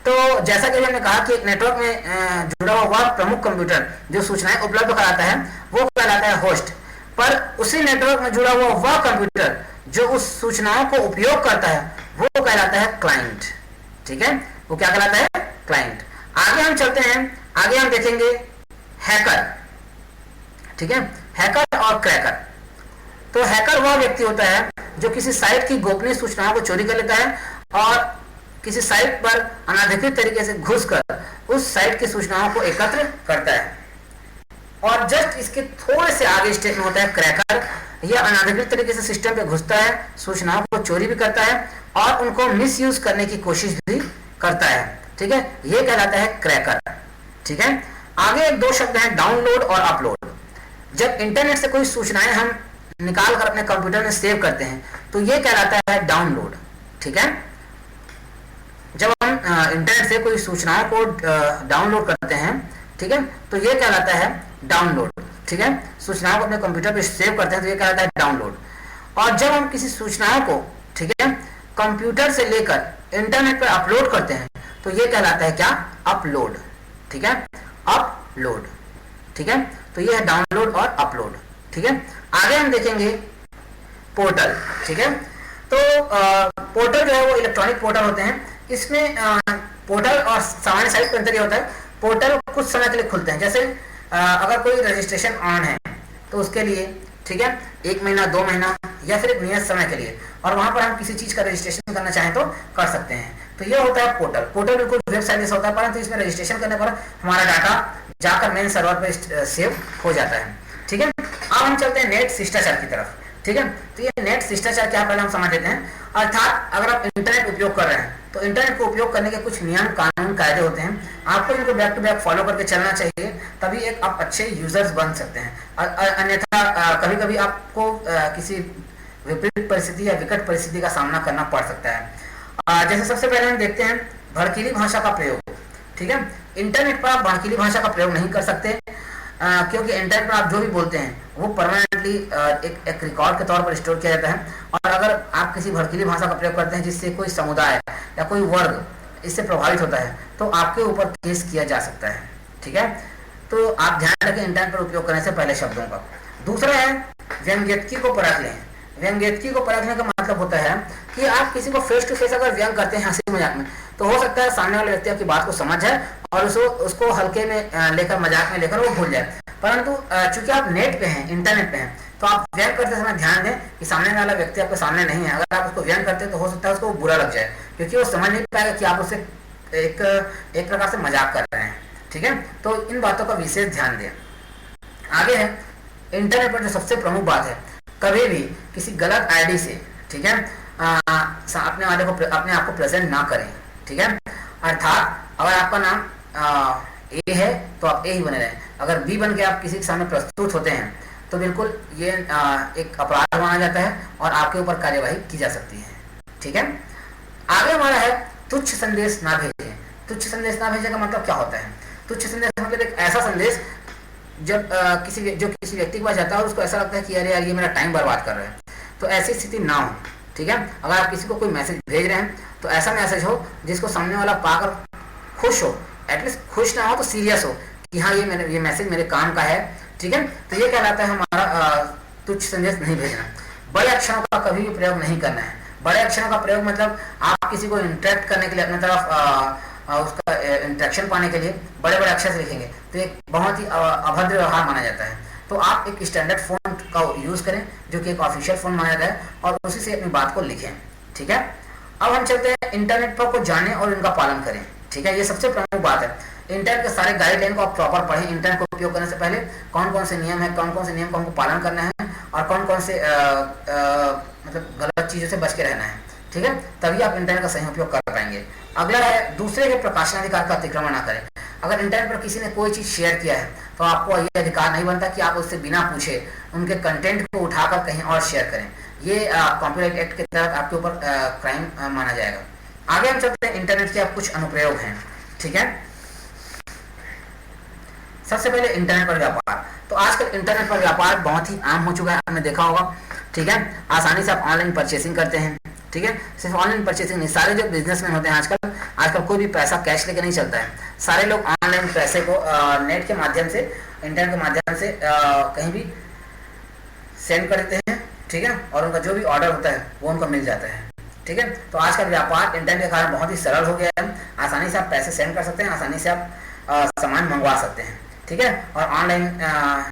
तो जैसा कि हमने कहा कि एक नेटवर्क में जुड़ा हुआ प्रमुख कंप्यूटर जो सूचनाएं उपलब्ध कराता है वो कहलाता है होस्ट, पर उसी नेटवर्क में जुड़ा हुआ वह कंप्यूटर जो उस सूचनाओं को उपयोग करता है वो कहलाता है क्लाइंट। ठीक है, वो क्या कहलाता है? क्लाइंट। आगे हम चलते हैं, आगे हम देखेंगे हैकर। ठीक है, हैकर और क्रैकर। तो हैकर वह व्यक्ति होता है जो किसी साइट की गोपनीय सूचनाओं को चोरी कर लेता है और किसी साइट पर अनाधिकृत तरीके से घुसकर उस साइट की सूचनाओं को एकत्र करता है। और जस्ट इसके थोड़े से आगे स्टेप में होता है क्रैकर। यह अनाधिकृत तरीके से सिस्टम पे घुसता है, सूचनाओं को चोरी भी करता है और उनको मिसयूज करने की कोशिश भी करता है। ठीक है, यह कहलाता है क्रैकर। ठीक है, आगे दो शब्द हैं डाउनलोड और अपलोड। जब इंटरनेट से कोई सूचनाएं हम निकाल कर अपने कंप्यूटर में सेव करते हैं तो यह कहलाता है डाउनलोड। ठीक है, जब हम इंटरनेट से कोई सूचनाओं को डाउनलोड करते हैं, ठीक है, तो ये कहलाता है डाउनलोड। ठीक है, सूचनाओं को अपने कंप्यूटर पे सेव करते हैं तो ये कहलाता है डाउनलोड। और जब हम किसी सूचनाओं को, ठीक है, कंप्यूटर से लेकर इंटरनेट पर अपलोड करते हैं तो ये कहलाता है क्या? अपलोड। ठीक है, अपलोड। ठीक है, तो ये है डाउनलोड और अपलोड। ठीक है, आगे हम देखेंगे पोर्टल। ठीक है, तो पोर्टल जो है वो इलेक्ट्रॉनिक पोर्टल होते हैं। इसमें पोर्टल और सामान्य साइट का अंतर ये होता है, पोर्टल कुछ समय के लिए खुलते हैं। जैसे अगर कोई रजिस्ट्रेशन ऑन है तो उसके लिए, ठीक है, 1 महीना 2 महीना या फिर एक नियत समय के लिए, और वहां पर हम किसी चीज का रजिस्ट्रेशन करना चाहें तो कर सकते हैं। तो ये होता है पोर्टल। पोर्टल बिल्कुल वेबसाइट जैसा होता है, परंतु इसमें रजिस्ट्रेशन करने पर हमारा डाटा जाकर मेन सर्वर पर सेव हो जाता है। ठीक है, अब हम चलते हैं नेट शिष्टाचार की तरफ। ठीक है, तो ये नेट शिष्टाचार क्या, पहले हम समझ लेते हैं। अर्थात अगर आप इंटरनेट उपयोग कर रहे हैं तो इंटरनेट को उपयोग करने के कुछ नियम, कानून, कायदे होते हैं। आपको इनको बैक टू बैक फॉलो करके चलना चाहिए, तभी एक आप अच्छे यूजर्स बन सकते हैं। अन्यथा कभी कभी आपको किसी विपरीत परिस्थिति या विकट परिस्थिति का सामना करना पड़ सकता है। जैसे सबसे पहले हम देखते हैं भड़कीली भाषा का प्रयोग। ठीक है, इंटरनेट पर आप भड़कीली भाषा का प्रयोग नहीं कर सकते, क्योंकि इंटरनेट पर आप जो भी बोलते हैं वो परमानेंटली एक रिकॉर्ड के तौर पर स्टोर किया जाता है। और अगर आप किसी भड़कीली भाषा का प्रयोग करते हैं जिससे कोई समुदाय या कोई वर्ग इससे प्रभावित होता है तो आपके ऊपर केस किया जा सकता है। ठीक है, तो आप ध्यान रखें इंटरनेट पर उपयोग करने से पहले शब्दों का। दूसरा है व्यंग्यतकी को परख लें। व्यंग्यतकी को परखने का मतलब होता है कि आप किसी को फेस टू फेस अगर व्यंग करते हैं हंसी मजाक में, तो हो सकता है सामने वाले व्यक्ति आपकी बात को समझ जाए और उसको हल्के में लेकर, मजाक में लेकर वो भूल जाए। परंतु चूंकि आप नेट पे हैं, इंटरनेट पे हैं, तो आप व्यंग करते समय ध्यान दें कि सामने वाला व्यक्ति आपके सामने नहीं है। अगर आप उसको व्यंग करते हैं तो हो सकता है उसको बुरा लग जाए, क्योंकि वो समझ नहीं पाएगा कि आप उससे एक प्रकार से मजाक कर रहे हैं। ठीक है, तो इन बातों का विशेष ध्यान दें। आगे है इंटरनेट पर जो सबसे प्रमुख बात है, कभी भी किसी गलत आईडी से, ठीक है, अपने आप को प्रेजेंट ना करें। ठीक है, अर्थात अगर आपका नाम ए है तो आप ए ही बने रहें। अगर बी बन के आप किसी के सामने प्रस्तुत होते हैं तो बिल्कुल ये एक अपराध माना जाता है और आपके ऊपर कार्यवाही की जा सकती है। ठीक है, आगे हमारा है तुच्छ संदेश ना भेजें। तुच्छ संदेश ना भेजने का मतलब क्या होता है? तुच्छ संदेश मतलब एक ऐसा संदेश जब किसी व्यक्ति के पास जाता है और उसको ऐसा लगता है कि अरे यार ये मेरा टाइम बर्बाद कर रहे हैं, तो ऐसी स्थिति ना हो। ठीक है, अगर आप किसी को कोई मैसेज भेज रहे हैं तो ऐसा मैसेज हो जिसको सामने वाला पाकर खुश हो, एटलीस्ट खुश ना हो तो सीरियस हो कि हाँ ये मैसेज मेरे काम का है। ठीक है, तो ये कहलाता है हमारा तुच्छ संदेश नहीं भेजना। बड़े अक्षरों का कभी भी प्रयोग नहीं करना है। बड़े अक्षरों का प्रयोग मतलब आप किसी को इंटरेक्ट करने के लिए, अपनी तरफ उसका इंटरेक्शन पाने के लिए बड़े बड़े अक्षर से लिखेंगे तो एक बहुत ही अभद्र व्यवहार माना जाता है। तो आप एक स्टैंडर्ड फॉन्ट का यूज़ करें जो कि एक ऑफिशियल फ़ोन माना जाता है और उसी से अपनी बात को लिखें। ठीक है, अब हम चलते हैं इंटरनेट पर को जानें और इनका पालन करें। ठीक है, ये सबसे प्रमुख बात है। इंटरनेट के सारे गाइडलाइन को आप प्रॉपर पढ़ें। इंटरनेट को उपयोग करने से पहले कौन कौन से नियम है, कौन कौन से नियम को हमको पालन करना है और कौन कौन से मतलब गलत चीज़ों से बच के रहना है। ठीक है, तभी आप इंटरनेट का सही उपयोग कर पाएंगे। अगला है दूसरे के प्रकाशनाधिकार का अतिक्रमण ना करें। अगर इंटरनेट पर किसी ने कोई चीज़ शेयर किया है तो आपको ये अधिकार नहीं बनता कि आप उससे बिना पूछे उनके कंटेंट को उठाकर कहीं और शेयर करें। ये कॉपीराइट एक्ट के तहत आपके ऊपर क्राइम माना जाएगा। आगे हम चलते हैं, इंटरनेट के अब कुछ अनुप्रयोग हैं। ठीक है, सबसे पहले इंटरनेट पर व्यापार। तो आजकल इंटरनेट पर व्यापार बहुत ही आम हो चुका है, आपने देखा होगा। ठीक है, आसानी से आप ऑनलाइन परचेसिंग करते हैं। ठीक है, सिर्फ ऑनलाइन परचेसिंग नहीं, सारे जो बिजनेसमैन होते हैं आजकल कोई भी पैसा कैश लेके नहीं चलता है। सारे लोग ऑनलाइन पैसे को नेट के माध्यम से, इंटरनेट के माध्यम से कहीं भी सेंड कर देते हैं। ठीक है, और उनका जो भी ऑर्डर होता है वो उनको मिल जाता है। ठीक है, तो आज का व्यापार इंटरनेट के कारण बहुत ही सरल हो गया है। आसानी से आप पैसे सेंड कर सकते हैं, आसानी से आप सामान मंगवा सकते हैं। ठीक है, और ऑनलाइन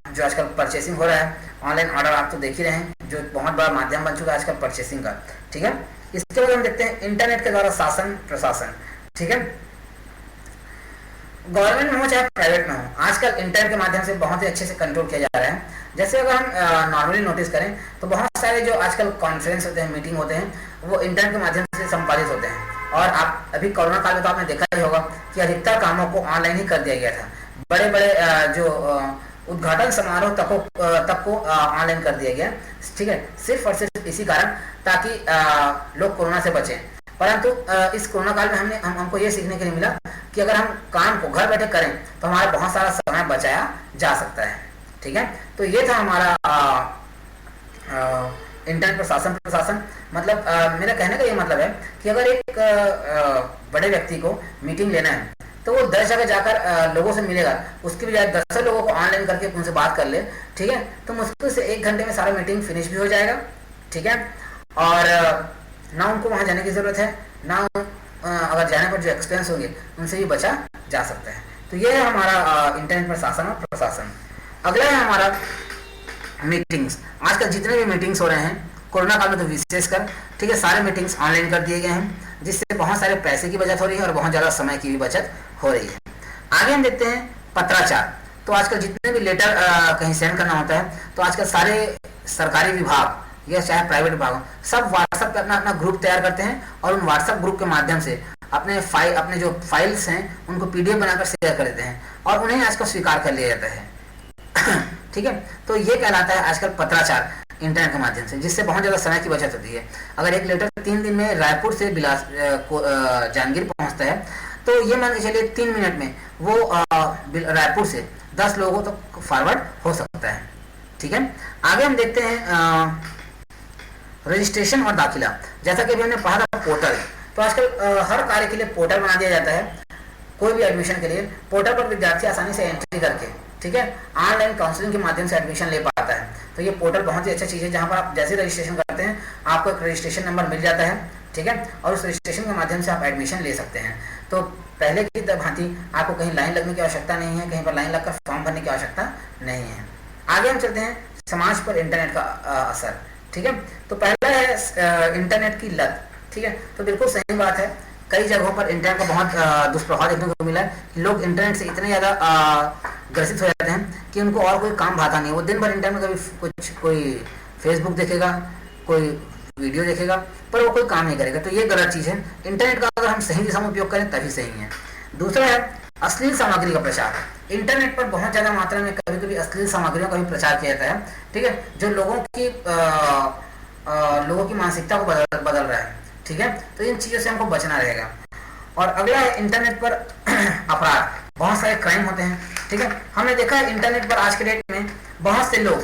जो आजकल परचेसिंग हो रहा है, ऑनलाइन ऑर्डर आप तो देख ही रहे हैं, जो बहुत बड़ा माध्यम बन चुका है आजकल परचेसिंग का। ठीक है, इसके बाद हम देखते हैं इंटरनेट के द्वारा शासन प्रशासन। ठीक है, गवर्नमेंट में हो चाहे प्राइवेट में हो, आजकल इंटरनेट के माध्यम से बहुत ही अच्छे से कंट्रोल किया जा रहा है। जैसे अगर हम नॉर्मली नोटिस करें तो बहुत सारे जो आजकल कॉन्फ्रेंस होते हैं, मीटिंग होते हैं, वो इंटरनेट के माध्यम से संपादित होते हैं। और आप अभी कोरोना काल में तो आपने देखा ही होगा कि अधिकतर कामों को ऑनलाइन ही कर दिया गया था। बड़े बड़े जो उद्घाटन समारोह तक को ऑनलाइन कर दिया गया। ठीक है, सिर्फ और सिर्फ इसी कारण ताकि लोग कोरोना से बचें। परंतु इस कोरोना काल में हमको ये सीखने के लिए मिला कि अगर हम काम को घर बैठे करें तो हमारा बहुत सारा समय बचाया जा सकता है। ठीक है, तो ये था हमारा इंटरनेट पर शासन प्रशासन। मतलब मेरा कहने का ये मतलब है कि अगर एक बड़े व्यक्ति को मीटिंग लेना है तो वो 10 जगह जाकर लोगों से मिलेगा, उसके बजाय 10 लोगों को ऑनलाइन करके उनसे बात कर ले। ठीक है, तो मुश्किल से 1 घंटे में सारा मीटिंग फिनिश भी हो जाएगा। ठीक है, और ना उनको वहाँ जाने की ज़रूरत है, ना अगर जाने पर जो एक्सपेंस होंगे उनसे भी बचा जा सकता है। तो ये है हमारा इंटरनेट पर शासन और प्रशासन। अगला है हमारा मीटिंग्स। आजकल जितने भी मीटिंग्स हो रहे हैं, कोरोना काल में तो विशेषकर, ठीक है, सारे मीटिंग्स ऑनलाइन कर दिए गए हैं, जिससे बहुत सारे पैसे की बचत हो रही है और बहुत ज़्यादा समय की भी बचत हो रही है। आगे हम देखते हैं पत्राचार। तो आजकल जितने भी लेटर कहीं सेंड करना होता है तो आजकल सारे सरकारी विभाग या चाहे प्राइवेट विभाग सब व्हाट्सएप पे अपना अपना ग्रुप तैयार करते हैं और उन व्हाट्सएप ग्रुप के माध्यम से अपने जो फाइल्स हैं उनको पीडीएफ बनाकर शेयर कर देते हैं और उन्हें आजकल स्वीकार कर लिया जाता है। ठीक है, तो ये कहलाता है आजकल पत्राचार इंटरनेट के माध्यम से, जिससे बहुत ज़्यादा समय की बचत होती है। अगर एक लेटर 3 दिन में रायपुर से जांजगीर पहुंचता है तो ये मान के चलिए 3 मिनट में वो रायपुर से 10 लोगों तक तो फॉरवर्ड हो सकता है। ठीक है, आगे हम देखते हैं रजिस्ट्रेशन और दाखिला। जैसा कि अभी हमने पढ़ा था पोर्टल, तो आजकल हर कार्य के लिए पोर्टल बना दिया जाता है। कोई भी एडमिशन के लिए पोर्टल पर विद्यार्थी आसानी से एंट्री करके, ठीक है, ऑनलाइन काउंसलिंग के माध्यम से एडमिशन ले पाता है। तो ये पोर्टल बहुत ही अच्छा चीज़ है, जहाँ पर आप जैसे रजिस्ट्रेशन करते हैं आपको एक रजिस्ट्रेशन नंबर मिल जाता है। ठीक है, और उस रजिस्ट्रेशन के माध्यम से आप एडमिशन ले सकते हैं। तो पहले की भांति आपको कहीं लाइन लगने की आवश्यकता नहीं है, कहीं पर लाइन लगकर फॉर्म भरने की आवश्यकता नहीं है। आगे हम चलते हैं समाज पर इंटरनेट का असर। ठीक है, तो पहला है इंटरनेट की लत। ठीक है, तो बिल्कुल सही बात है, कई जगहों पर इंटरनेट का बहुत दुष्प्रभाव देखने को मिला है कि लोग इंटरनेट से इतने ज़्यादा ग्रसित हो जाते हैं कि उनको और कोई काम भाता नहीं। वो दिन भर इंटरनेट में कभी कोई फेसबुक देखेगा, कोई वीडियो देखेगा, पर वो कोई काम नहीं करेगा। तो ये गलत चीज़ है। इंटरनेट का अगर हम सही दिशा में उपयोग करें तभी सही है। दूसरा है अश्लील सामग्री का प्रचार। इंटरनेट पर बहुत ज़्यादा मात्रा में कभी कभी अश्लील सामग्रियों का भी प्रचार किया जाता है। ठीक है, जो लोगों की मानसिकता को बदल रहा है। ठीक है, तो इन चीज़ों से हमको बचना रहेगा। और अगला है इंटरनेट पर अपराध। बहुत सारे क्राइम होते हैं। ठीक है, हमने देखा है इंटरनेट पर आज के डेट में बहुत से लोग,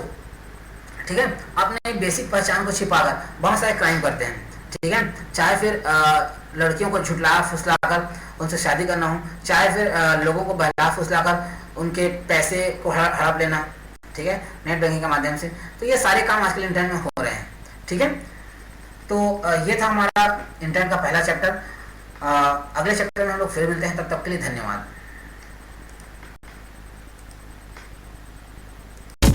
ठीक है, अपने बेसिक पहचान को छिपाकर बहुत सारे क्राइम करते हैं। ठीक है, चाहे फिर लड़कियों को झुठला फुसला कर उनसे शादी करना हो, चाहे फिर लोगों को बहला फुसला कर उनके पैसे को हड़प लेना, ठीक है, नेट बैंकिंग के माध्यम से। तो ये सारे काम आजकल इंटरनेट में हो रहे हैं। ठीक है, तो ये था हमारा इंटरनेट का पहला चैप्टर। अगले चैप्टर में हम लोग फिर मिलते हैं, तब तक के लिए धन्यवाद।